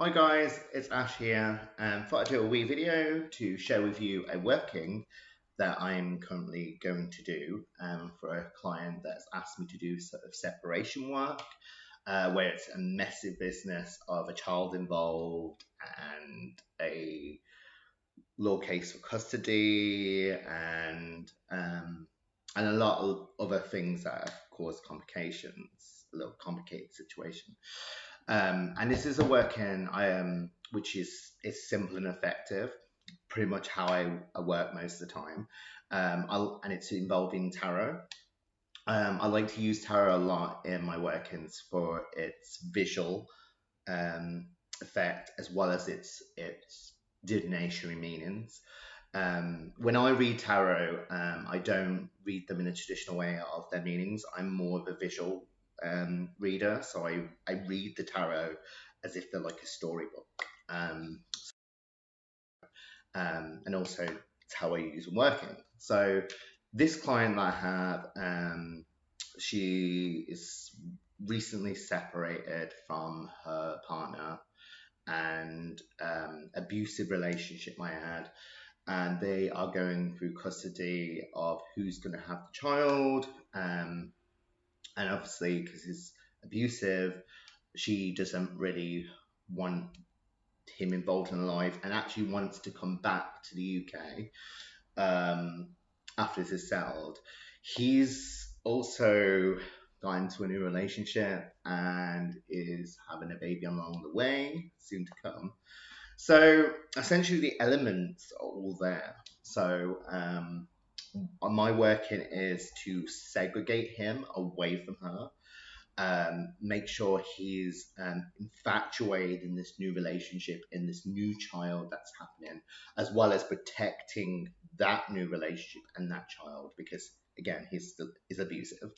Hi guys, it's Ash here, and thought I'd do a wee video to share with you a working that I'm currently going to do for a client that's asked me to do sort of separation work, where it's a messy business of a child involved and a law case for custody and a lot of other things that have caused complications, a little complicated situation. And this is a working which is simple and effective, pretty much how I work most of the time. And it's involving tarot. I like to use tarot a lot in my workings for its visual effect as well as its divinatory meanings. When I read tarot, I don't read them in a traditional way of their meanings. I'm more of a visual reader, so I read the tarot as if they're like a storybook. And also it's how I use them working. So this client that I have, she is recently separated from her partner and abusive relationship I had, and they are going through custody of who's going to have the child. And obviously, because he's abusive, she doesn't really want him involved in her life and actually wants to come back to the UK after this is settled. He's also got into a new relationship and is having a baby along the way, soon to come. So essentially, the elements are all there. So my working is to segregate him away from her, make sure he's infatuated in this new relationship, in this new child that's happening, as well as protecting that new relationship and that child, because again, he's abusive.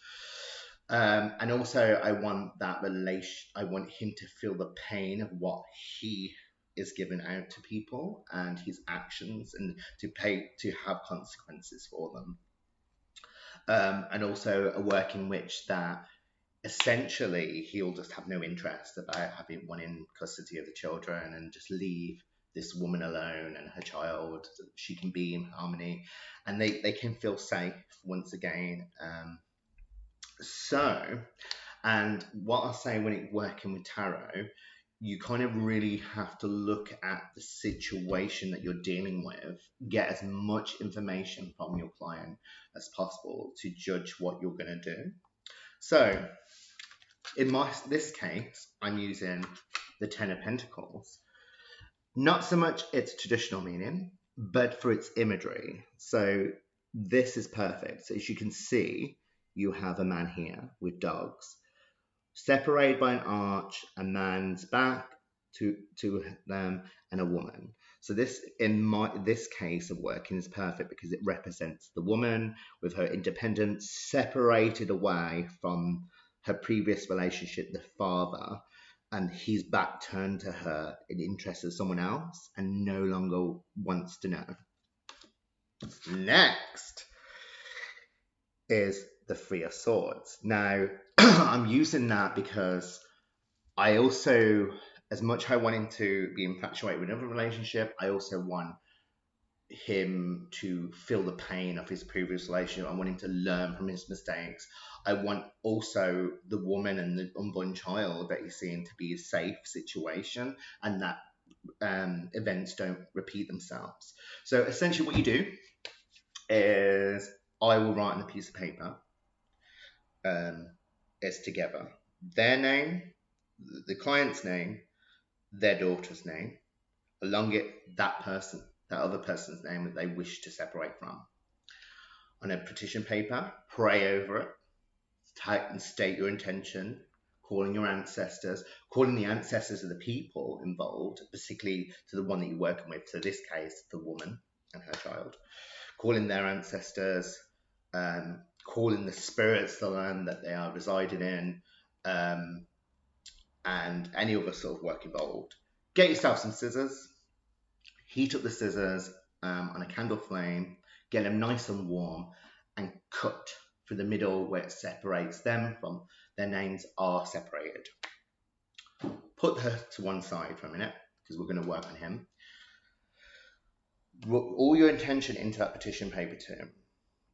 And also, I want I want him to feel the pain of what he is given out to people and his actions, and to have consequences for them. And also a work in which that essentially he'll just have no interest about having one in custody of the children and just leave this woman alone and her child. She can be in harmony and they can feel safe once again. And what I say when it's working with tarot, you kind of really have to look at the situation that you're dealing with, get as much information from your client as possible to judge what you're going to do. So in this case, I'm using the Ten of Pentacles. Not so much its traditional meaning, but for its imagery. So this is perfect. So as you can see, you have a man here with dogs. Separated by an arch, a man's back to them and a woman. So this, in this case of working, is perfect because it represents the woman with her independence, separated away from her previous relationship, the father, and his back turned to her in interest of someone else and no longer wants to know. Next is the Three of Swords. Now, I'm using that because I also, as much as I want him to be infatuated with another relationship, I also want him to feel the pain of his previous relationship. I want him to learn from his mistakes. I want also the woman and the unborn child that he's seeing to be a safe situation and that events don't repeat themselves. So essentially what you do is I will write on a piece of paper, it's together, their name, the client's name, their daughter's name, along it that other person's name that they wish to separate from. On a petition paper, pray over it, type and state your intention, calling your ancestors, calling the ancestors of the people involved, particularly to the one that you're working with. So in this case, the woman and her child, calling their ancestors, calling the spirits of the land that they are residing in, and any other sort of work involved. Get yourself some scissors, heat up the scissors on a candle flame, get them nice and warm, and cut through the middle where it separates them from their names are separated. put her to one side for a minute because we're going to work on him. All your intention into that petition paper to him.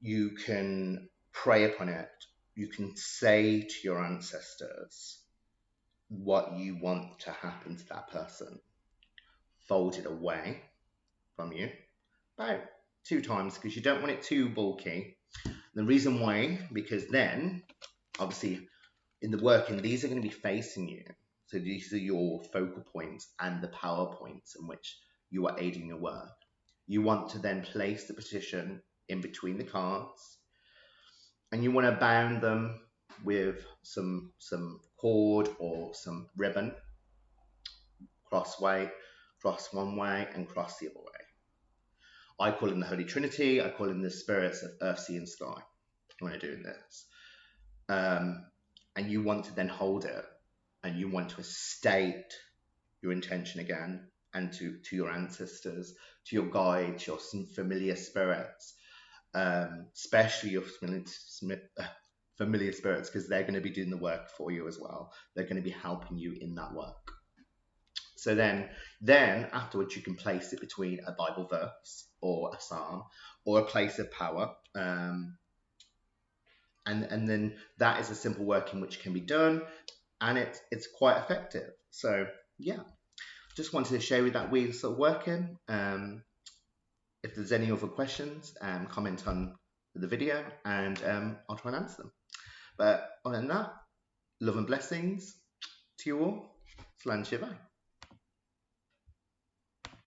You can pray upon it. You can say to your ancestors what you want to happen to that person. Fold it away from you about 2 times because you don't want it too bulky. The reason why, because then obviously in the working, these are going to be facing you. So these are your focal points and the power points in which you are aiding your work. You want to then place the petition in between the cards, and you want to bound them with some cord or some ribbon, cross one way and cross the other way. I call in the Holy Trinity. I call in the spirits of earth, sea, and sky when I'm doing this. And you want to then hold it, and you want to state your intention again, and to your ancestors, to your guides, your familiar spirits, especially your familiar spirits, because they're going to be doing the work for you as well. They're going to be helping you in that work. So then afterwards you can place it between a Bible verse or a psalm or a place of power. And then that is a simple working which can be done, and it's quite effective. So yeah, just wanted to share with that way of sort of working. If there's any other questions, comment on the video, and I'll try and answer them. But other than that, love and blessings to you all. Slan Shiva.